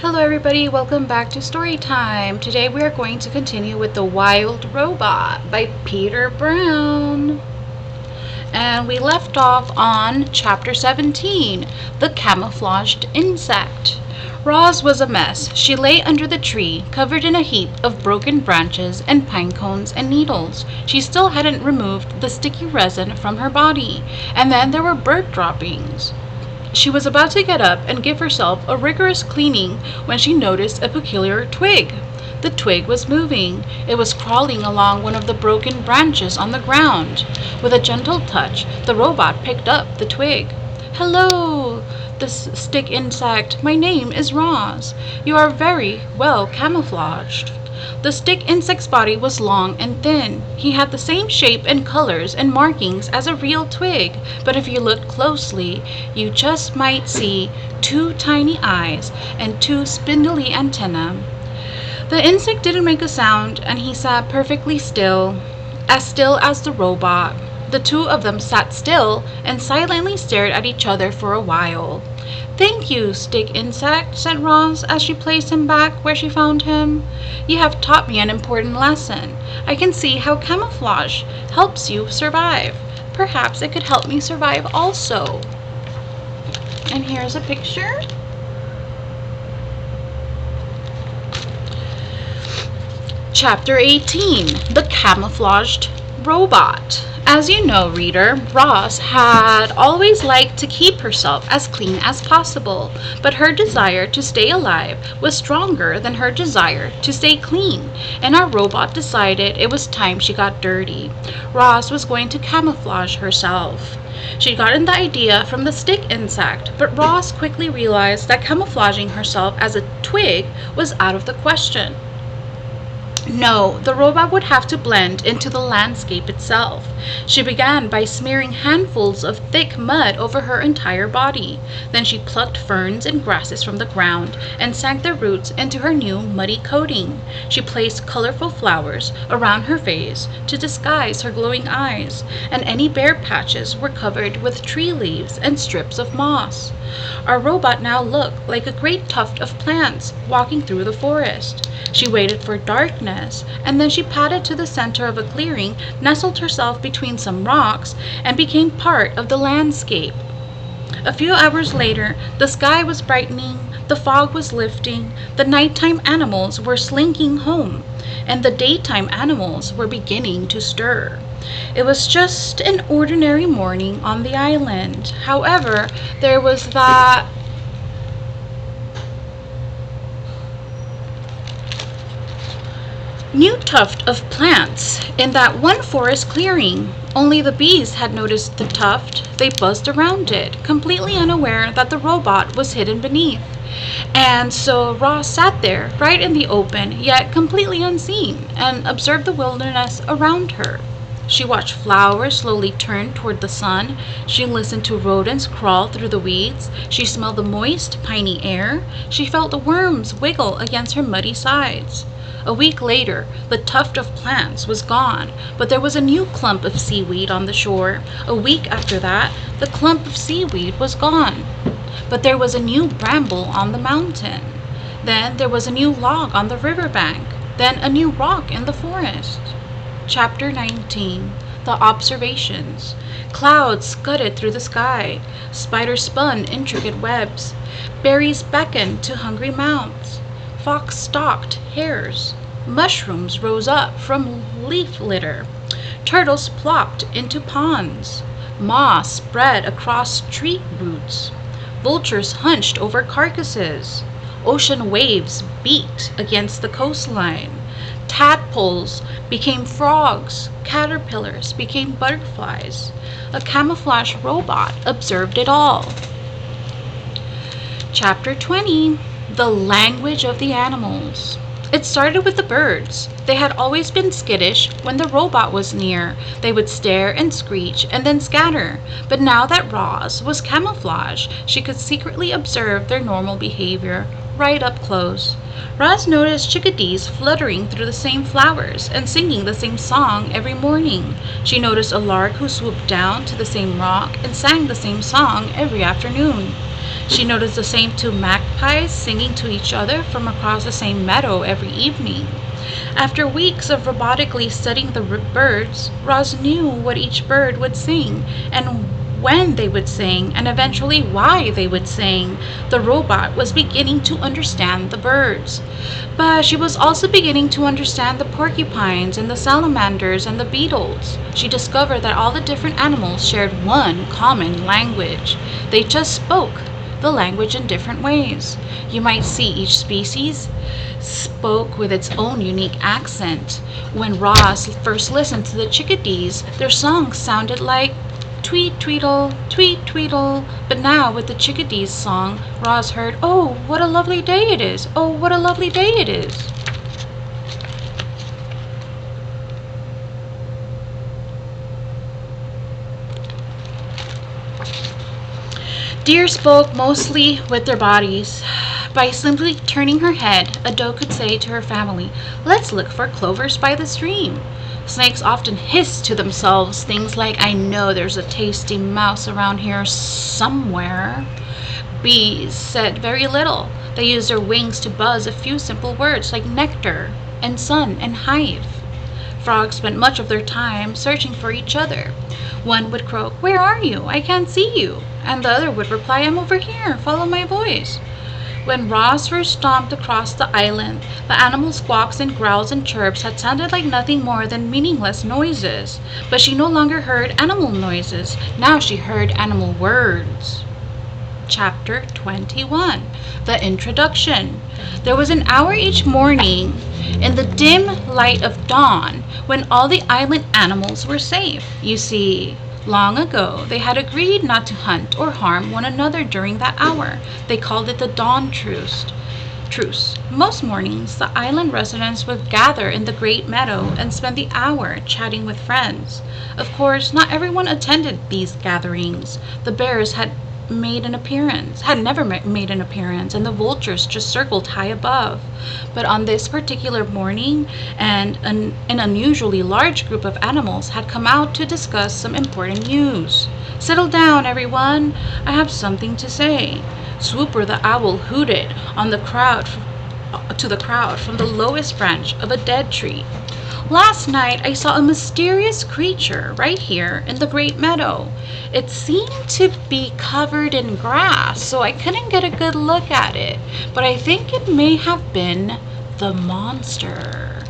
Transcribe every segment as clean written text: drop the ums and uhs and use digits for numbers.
Hello everybody, welcome back to Story Time. Today we are going to continue with The Wild Robot by Peter Brown. And we left off on chapter 17, The Camouflaged Insect. Roz was a mess. She lay under the tree, covered in a heap of broken branches and pine cones and needles. She still hadn't removed the sticky resin from her body. And then there were bird droppings. She was about to get up and give herself a rigorous cleaning when she noticed a peculiar twig. The twig was moving. It was crawling along one of the broken branches on the ground. With a gentle touch, the robot picked up the twig. "Hello, this stick insect. My name is Roz. You are very well camouflaged." The stick insect's body was long and thin. He had the same shape and colors and markings as a real twig, but if you looked closely, you just might see two tiny eyes and two spindly antennae. The insect didn't make a sound, and he sat perfectly still as the robot. The two of them sat still and silently stared at each other for a while. "Thank you, stick insect," said Roz as she placed him back where she found him. "You have taught me an important lesson. I can see how camouflage helps you survive. Perhaps it could help me survive also." And here's a picture. Chapter 18, The Camouflaged Robot. As you know, reader, Roz had always liked to keep herself as clean as possible, but her desire to stay alive was stronger than her desire to stay clean, and our robot decided it was time she got dirty. Roz was going to camouflage herself. She'd gotten the idea from the stick insect, but Roz quickly realized that camouflaging herself as a twig was out of the question. No, the robot would have to blend into the landscape itself. She began by smearing handfuls of thick mud over her entire body. Then she plucked ferns and grasses from the ground and sank their roots into her new muddy coating. She placed colorful flowers around her face to disguise her glowing eyes, and any bare patches were covered with tree leaves and strips of moss. Our robot now looked like a great tuft of plants walking through the forest. She waited for darkness, and then she padded to the center of a clearing, nestled herself between some rocks, and became part of the landscape. A few hours later, the sky was brightening, the fog was lifting, the nighttime animals were slinking home, and the daytime animals were beginning to stir. It was just an ordinary morning on the island. However, there was that new tuft of plants in that one forest clearing. Only the bees had noticed the tuft. They buzzed around it, completely unaware that the robot was hidden beneath. And so Roz sat there, right in the open, yet completely unseen, and observed the wilderness around her. She watched flowers slowly turn toward the sun. She listened to rodents crawl through the weeds. She smelled the moist, piney air. She felt the worms wiggle against her muddy sides. A week later, the tuft of plants was gone, but there was a new clump of seaweed on the shore. A week after that, the clump of seaweed was gone, but there was a new bramble on the mountain. Then there was a new log on the riverbank. Then a new rock in the forest. Chapter 19, The Observations. Clouds scudded through the sky. Spiders spun intricate webs. Berries beckoned to hungry mouths. Fox stalked hares. Mushrooms rose up from leaf litter. Turtles plopped into ponds. Moss spread across tree roots. Vultures hunched over carcasses. Ocean waves beat against the coastline. Tadpoles became frogs. Caterpillars became butterflies. A camouflage robot observed it all. Chapter 20, The Language of the Animals. It started with the birds. They had always been skittish when the robot was near. They would stare and screech and then scatter. But now that Roz was camouflaged, she could secretly observe their normal behavior right up close. Roz noticed chickadees fluttering through the same flowers and singing the same song every morning. She noticed a lark who swooped down to the same rock and sang the same song every afternoon. She noticed the same two magpies singing to each other from across the same meadow every evening. After weeks of robotically studying the birds, Roz knew what each bird would sing and when they would sing, and eventually why they would sing. The robot was beginning to understand the birds. But she was also beginning to understand the porcupines and the salamanders and the beetles. She discovered that all the different animals shared one common language. They just spoke the language in different ways. You might see each species spoke with its own unique accent. When Roz first listened to the chickadees, their songs sounded like tweet tweedle, tweet tweedle. But now with the chickadees' song, Roz heard, "Oh, what a lovely day it is! Oh, what a lovely day it is!" Deer spoke mostly with their bodies. By simply turning her head, a doe could say to her family, "Let's look for clovers by the stream." Snakes often hissed to themselves things like, "I know there's a tasty mouse around here somewhere." Bees said very little. They used their wings to buzz a few simple words like nectar and sun and hive. Frogs spent much of their time searching for each other. One would croak, "Where are you? I can't see you." And the other would reply, "I'm over here. Follow my voice." When Roz first stomped across the island, the animals' squawks and growls and chirps had sounded like nothing more than meaningless noises. But she no longer heard animal noises. Now she heard animal words. Chapter 21. The Introduction. There was an hour each morning in the dim light of dawn when all the island animals were safe. You see, long ago, they had agreed not to hunt or harm one another during that hour. They called it the dawn truce. Most mornings, the island residents would gather in the great meadow and spend the hour chatting with friends. Of course, not everyone attended these gatherings. The bears had never made an appearance, and the vultures just circled high above. But on this particular morning, an unusually large group of animals had come out to discuss some important news. "Settle down, everyone. I have something to say." Swooper the owl hooted to the crowd from the lowest branch of a dead tree. "Last night I saw a mysterious creature right here in the great meadow. It seemed to be covered in grass, so I couldn't get a good look at it, but I think it may have been the monster."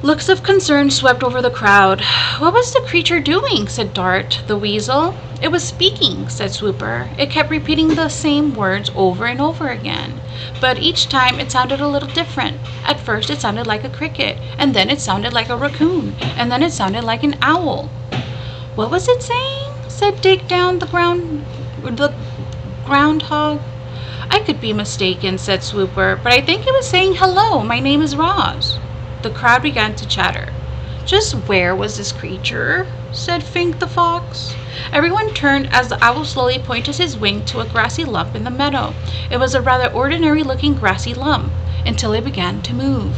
Looks of concern swept over the crowd. "What was the creature doing?" said Dart, the weasel. "It was speaking," said Swooper. "It kept repeating the same words over and over again. But each time it sounded a little different. At first it sounded like a cricket, and then it sounded like a raccoon, and then it sounded like an owl." "What was it saying?" said Dig Down the groundhog. "I could be mistaken," said Swooper, "but I think it was saying, 'Hello, my name is Roz.'" The crowd began to chatter. "Just where was this creature?" said Fink the fox. Everyone turned as the owl slowly pointed his wing to a grassy lump in the meadow. It was a rather ordinary-looking grassy lump, until it began to move.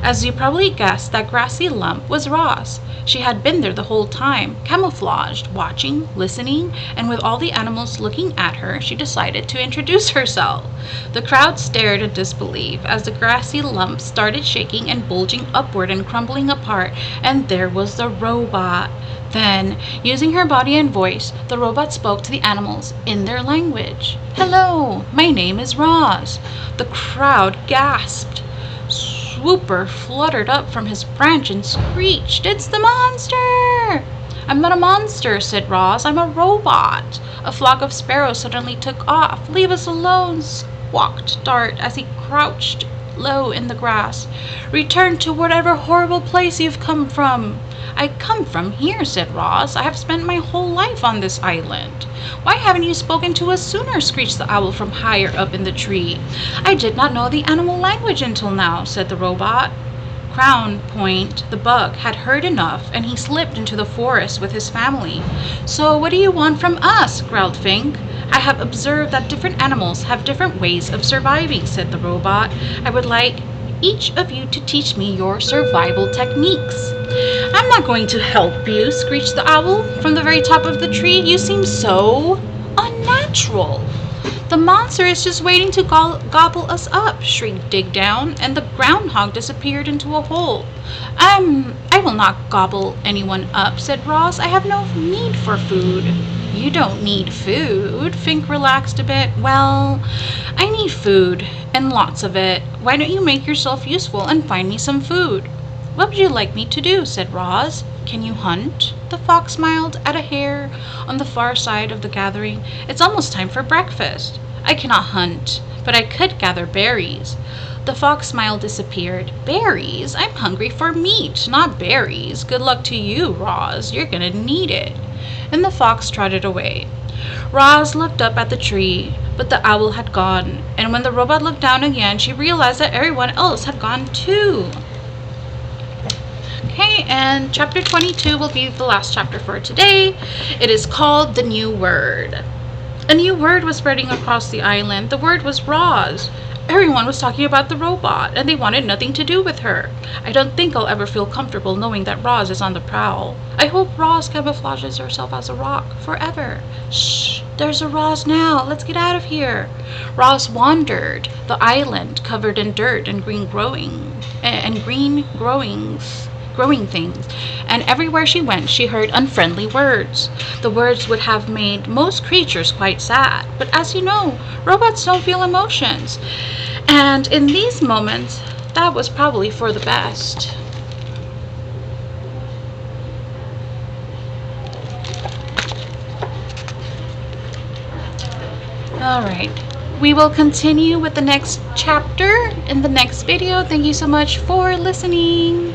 As you probably guessed, that grassy lump was Roz. She had been there the whole time, camouflaged, watching, listening, and with all the animals looking at her, she decided to introduce herself. The crowd stared in disbelief as the grassy lump started shaking and bulging upward and crumbling apart, and there was the robot. Then, using her body and voice, the robot spoke to the animals in their language. "Hello, my name is Roz." The crowd gasped. Swooper fluttered up from his branch and screeched, "It's the monster!" "I'm not a monster," said Roz. "I'm a robot." A flock of sparrows suddenly took off. "Leave us alone," squawked Dart as he crouched low in the grass. "Return to whatever horrible place you've come from." "I come from here," said Roz. "I have spent my whole life on this island." "Why haven't you spoken to us sooner?" screeched the owl from higher up in the tree. "I did not know the animal language until now," said the robot. Crown Point, the bug, had heard enough, and he slipped into the forest with his family. "So what do you want from us?" growled Fink. "I have observed that different animals have different ways of surviving," said the robot. "I would like each of you to teach me your survival techniques." "I'm not going to help you," screeched the owl from the very top of the tree. "You seem so unnatural." "The monster is just waiting to gobble us up," shrieked Dig Down, and the groundhog disappeared into a hole. I will not gobble anyone up," said Roz. "I have no need for food." "You don't need food." Fink relaxed a bit. "Well, I need food, and lots of it. Why don't you make yourself useful and find me some food?" "What would you like me to do?" said Roz. "Can you hunt?" The fox smiled at a hare on the far side of the gathering. "It's almost time for breakfast." "I cannot hunt, but I could gather berries." The fox smile disappeared. "Berries? I'm hungry for meat, not berries. Good luck to you, Roz. You're gonna need it." And the fox trotted away. Roz looked up at the tree, but the owl had gone. And when the robot looked down again, she realized that everyone else had gone too. Okay, and chapter 22 will be the last chapter for today. It is called The New Word. A new word was spreading across the island. The word was Roz. Everyone was talking about the robot, and they wanted nothing to do with her. I don't think I'll ever feel comfortable knowing that Roz is on the prowl. I hope Roz camouflages herself as a rock forever. Shh, there's a Roz now. Let's get out of here. Roz wandered the island covered in dirt and green growing things, and everywhere she went she heard unfriendly words. The words would have made most creatures quite sad, but as you know, robots don't feel emotions, and in these moments that was probably for the best. Alright, we will continue with the next chapter in the next video. Thank you so much for listening.